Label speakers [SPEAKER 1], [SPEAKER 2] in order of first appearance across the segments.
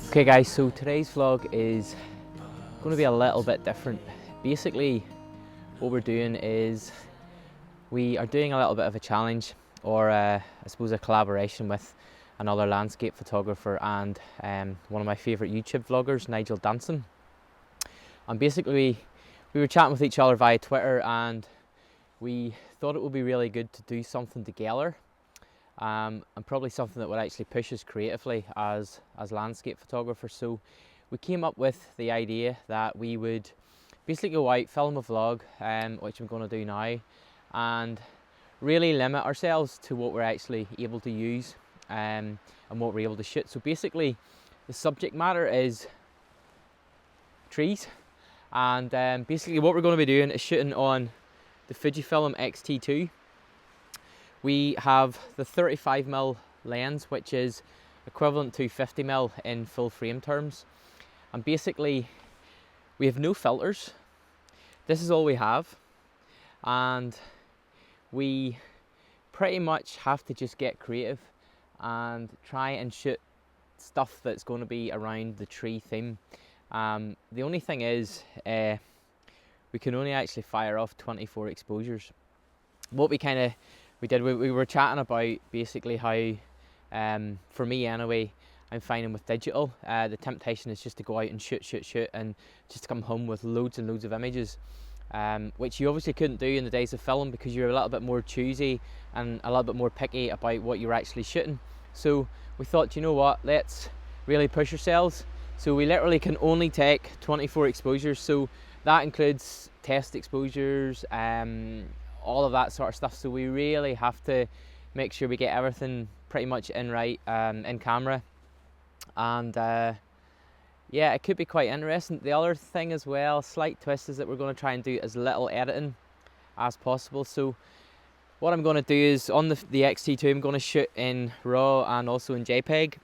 [SPEAKER 1] Okay guys, so today's vlog is going to be a little bit different. Basically what we're doing is we are doing a little bit of a challenge, or I suppose a collaboration with another landscape photographer and one of my favourite YouTube vloggers, Nigel Danson. And basically we were chatting with each other via Twitter and we thought it would be really good to do something together. And probably something that would actually push us creatively as landscape photographers. So we came up with the idea that we would basically go out, film a vlog, which I'm going to do now, and really limit ourselves to what we're actually able to use and what we're able to shoot. So basically the subject matter is trees, and basically what we're going to be doing is shooting on the Fujifilm XT2. We have the 35mm lens, which is equivalent to 50mm in full frame terms. And basically, we have no filters. This is all we have. And we pretty much have to just get creative and try and shoot stuff that's going to be around the tree theme. The only thing is, we can only actually fire off 24 exposures. What we were chatting about basically how, for me anyway, I'm finding with digital, the temptation is just to go out and shoot and just come home with loads and loads of images, which you obviously couldn't do in the days of film because you're a little bit more choosy and a little bit more picky about what you're actually shooting. So we thought, you know what, let's really push ourselves. So we literally can only take 24 exposures, so that includes test exposures, all of that sort of stuff. So we really have to make sure we get everything pretty much in right in camera, and yeah, it could be quite interesting. The other thing as well, slight twist, is that we're going to try and do as little editing as possible. So what I'm going to do is on the XT2 I'm going to shoot in RAW and also in JPEG,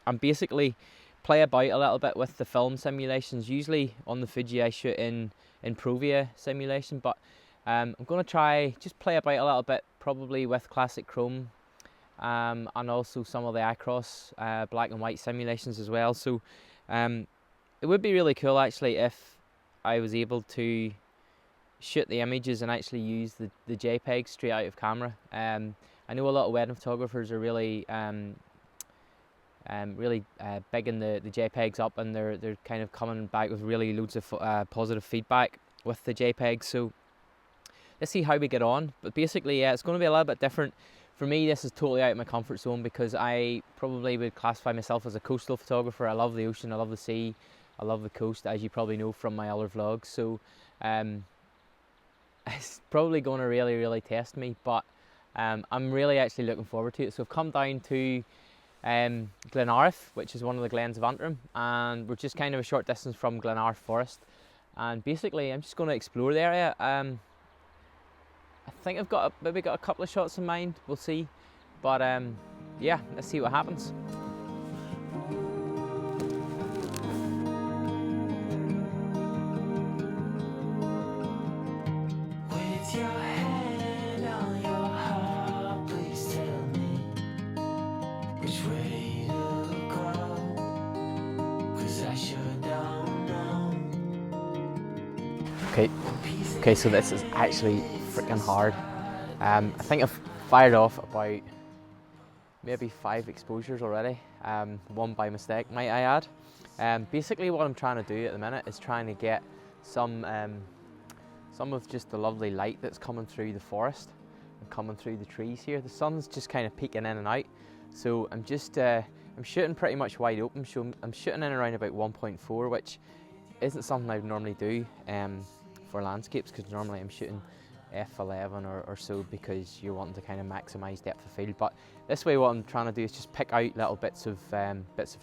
[SPEAKER 1] and basically play about a little bit with the film simulations. Usually on the Fuji I shoot in Provia simulation, but I'm going to try just play about a little bit, probably with classic chrome, and also some of the Acros black and white simulations as well. So it would be really cool actually if I was able to shoot the images and actually use the JPEG straight out of camera. I know a lot of wedding photographers are really big in the JPEGs up, and they're kind of coming back with really loads of positive feedback with the JPEGs. So let's see how we get on. But basically, yeah, it's going to be a little bit different. For me, this is totally out of my comfort zone because I probably would classify myself as a coastal photographer. I love the ocean, I love the sea, I love the coast, as you probably know from my other vlogs. So it's probably going to really test me, but I'm really actually looking forward to it. So I've come down to Glenarth, which is one of the glens of Antrim, and we're just kind of a short distance from Glenarth Forest. And basically, I'm just going to explore the area. I think I've maybe got a couple of shots in mind, we'll see. But yeah, let's see what happens.
[SPEAKER 2] With your hand on your heart, please tell me which way to go, 'cause I sure don't know. Okay, so this is actually freaking hard. I think I've fired off about maybe 5 exposures already, one by mistake, might I add. Basically what I'm trying to do at the minute is trying to get some of just the lovely light that's coming through the forest and coming through the trees here. The sun's just kind of peeking in and out, so I'm just I'm shooting pretty much wide open. So I'm shooting in around about 1.4, which isn't something I would normally do for landscapes, because normally I'm shooting f11 or so, because you're wanting to kind of maximise depth of field. But this way what I'm trying to do is just pick out little bits of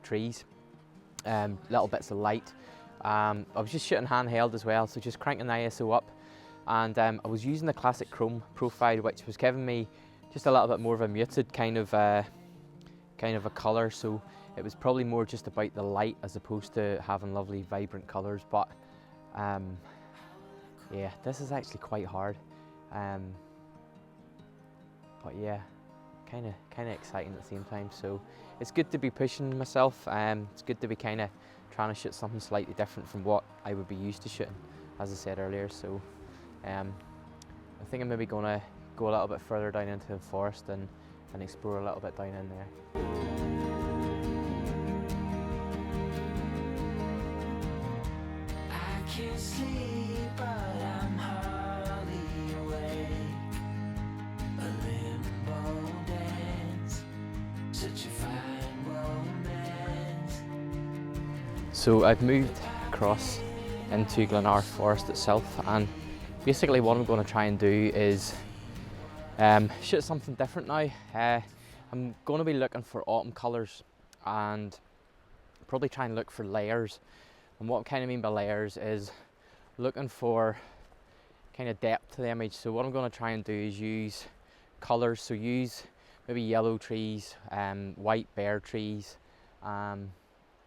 [SPEAKER 2] trees, little bits of light. I was just shooting handheld as well, so just cranking the ISO up, and I was using the classic chrome profile, which was giving me just a little bit more of a muted kind of a colour. So it was probably more just about the light as opposed to having lovely vibrant colours. But yeah, this is actually quite hard. But yeah, kind of exciting at the same time. So
[SPEAKER 1] it's good to be pushing myself. It's good to be kind of trying to shoot something slightly different from what I would be used to shooting, as I said earlier. So I think I'm maybe going to go a little bit further down into the forest and explore a little bit down in there.
[SPEAKER 3] I can't sleep, but I'm hardly awake. A limbo dance, such a fine romance.
[SPEAKER 1] So I've moved across into Glenara Forest itself, and basically what I'm going to try and do is shoot something different now. I'm going to be looking for autumn colours and probably try and look for layers. And what I kind of mean by layers is looking for kind of depth to the image. So what I'm going to try and do is use colours, so use maybe yellow trees, white bare trees, and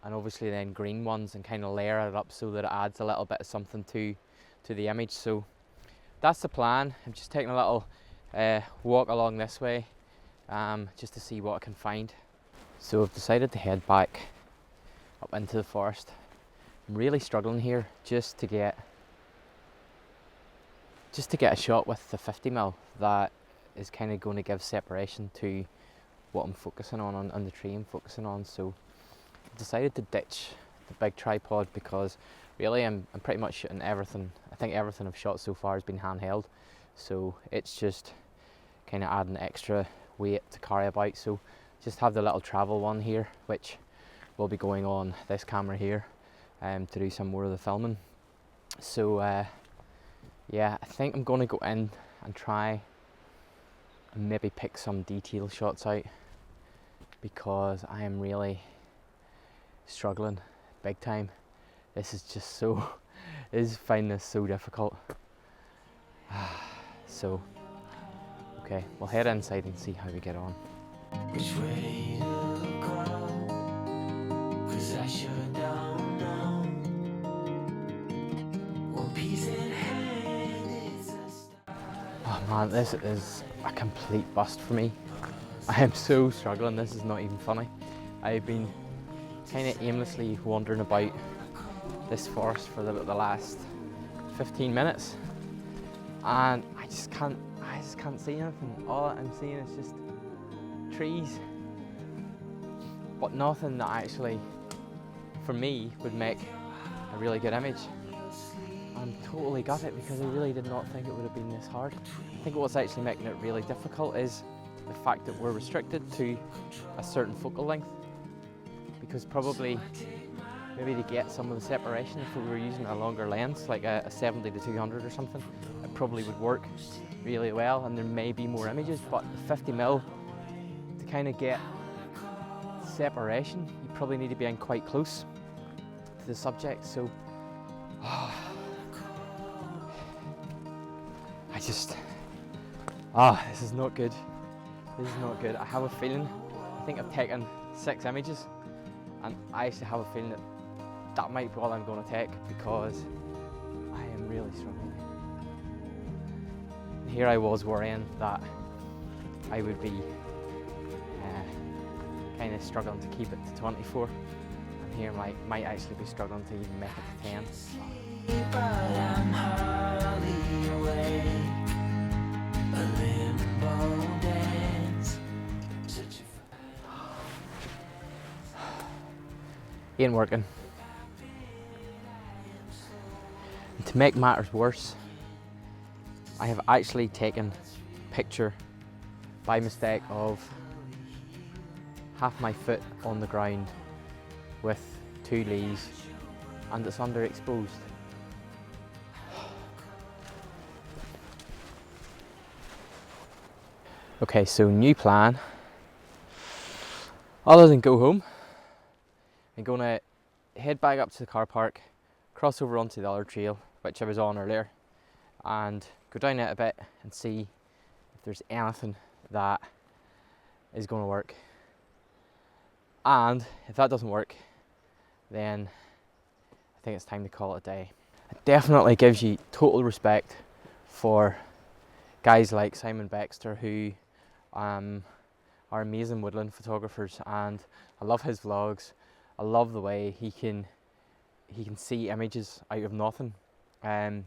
[SPEAKER 1] obviously then green ones, and kind of layer it up so that it adds a little bit of something to the image. So that's the plan. I'm just taking a little walk along this way just to see what I can find. So I've decided to head back up into the forest. I'm really struggling here just to get a shot with the 50mm that is kind of going to give separation to what I'm focusing on the tree I'm focusing on. So I decided to ditch the big tripod because really I'm pretty much shooting everything. I think everything I've shot so far has been handheld, so it's just kind of adding extra weight to carry about. So just have the little travel one here, which will be going on this camera here to do some more of the filming. So yeah, I think I'm going to go in and try and maybe pick some detail shots out, because I am really struggling big time. This is just so, finding this so difficult. So, okay, we'll head inside and see how we get on.
[SPEAKER 3] Which way to go? 'Cause I sure don't know. One piece in hand is a star.
[SPEAKER 1] Oh man, this is a complete bust for me. I am so struggling, this is not even funny. I've been kind of aimlessly wandering about this forest for the last 15 minutes, and I just can't see anything. All I'm seeing is just trees, but nothing that actually, for me, would make a really good image. I'm totally gutted because I really did not think it would have been this hard. I think what's actually making it really difficult is the fact that we're restricted to a certain focal length, because probably maybe to get some of the separation, if we were using a longer lens like a 70 to 200 or something, it probably would work really well and there may be more images. But the 50mm, to kind of get separation, you probably need to be in quite close to the subject. So this is not good. This is not good. I have a feeling, I think I've taken 6 images, and I actually have a feeling that that might be all I'm going to take, because I am really struggling. And here I was worrying that I would be kind of struggling to keep it to 24, and here I might actually be struggling to even make it to 10.
[SPEAKER 3] But I'm hardly awake. A limbo dance. Such a
[SPEAKER 1] Ain't working. And to make matters worse, I have actually taken a picture by mistake of half my foot on the ground with 2 leaves, and it's underexposed. Okay, so new plan. Other than go home, I'm gonna head back up to the car park, cross over onto the other trail, which I was on earlier, and go down it a bit and see if there's anything that is gonna work. And if that doesn't work, then I think it's time to call it a day. It definitely gives you total respect for guys like Simon Baxter, who are
[SPEAKER 2] are amazing woodland photographers, and I love his vlogs. I love the way he can see images out of nothing. And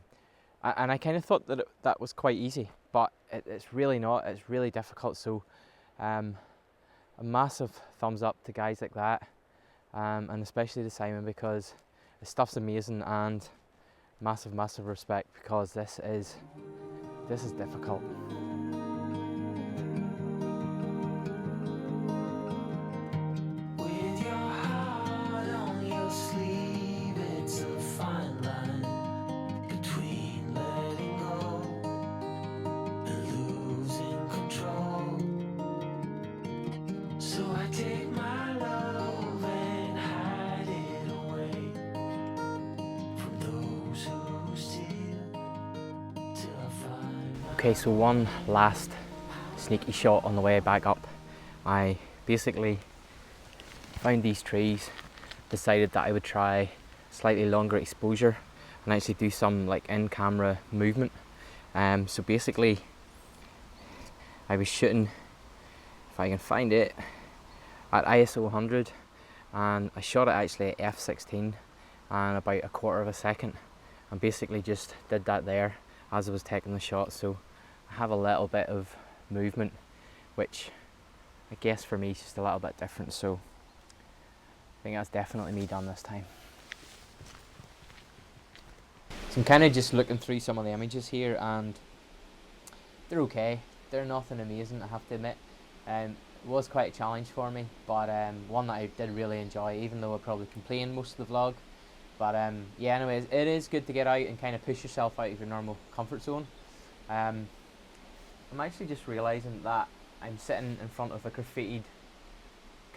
[SPEAKER 2] I kind of thought that that was quite easy, but it's really not. It's really difficult. So a massive thumbs up to guys like that, and especially to Simon, because his stuff's amazing, and massive respect, because this is difficult.
[SPEAKER 3] With your heart on your sleeve, it's a fine line between letting go and losing control. So I take my love and hide it away from those who steal till I find my
[SPEAKER 2] Okay, so one last sneaky shot on the way back up. I basically found these trees, decided that I would try slightly longer exposure and actually do some like in-camera movement. So basically I was shooting, if I can find it, at ISO 100, and I shot it actually at f16 and about a quarter of a second, and basically just did that there as I was taking the shot. So I have a little bit of movement, which I guess for me is just a little bit different. So I think that's definitely me done this time. So I'm kind of just looking through some of the images here, and they're okay. They're nothing amazing, I have to admit. It was quite a challenge for me, but one that I did really enjoy, even though I probably complained most of the vlog. But yeah, anyways, it is good to get out and kind of push yourself out of your normal comfort zone. I'm actually just realising that I'm sitting in front of a graffitied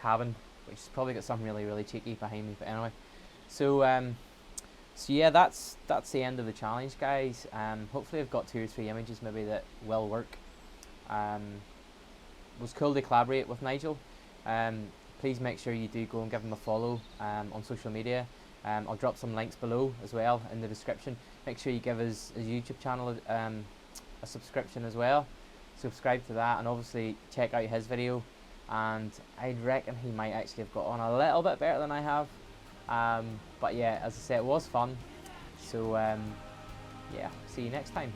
[SPEAKER 2] cabin, which has probably got something really cheeky behind me, but anyway. So so yeah, that's the end of the challenge, guys. Hopefully I've got 2 or 3 images maybe that will work. It was cool to collaborate with Nigel. Please make sure you do go and give him a follow on social media. I'll drop some links below as well in the description. Make sure you give his YouTube channel a subscription as well. Subscribe to that, and obviously check out his video. And I reckon he might actually have got on a little bit better than I have. But yeah, as I said, it was fun. So yeah, see you next time.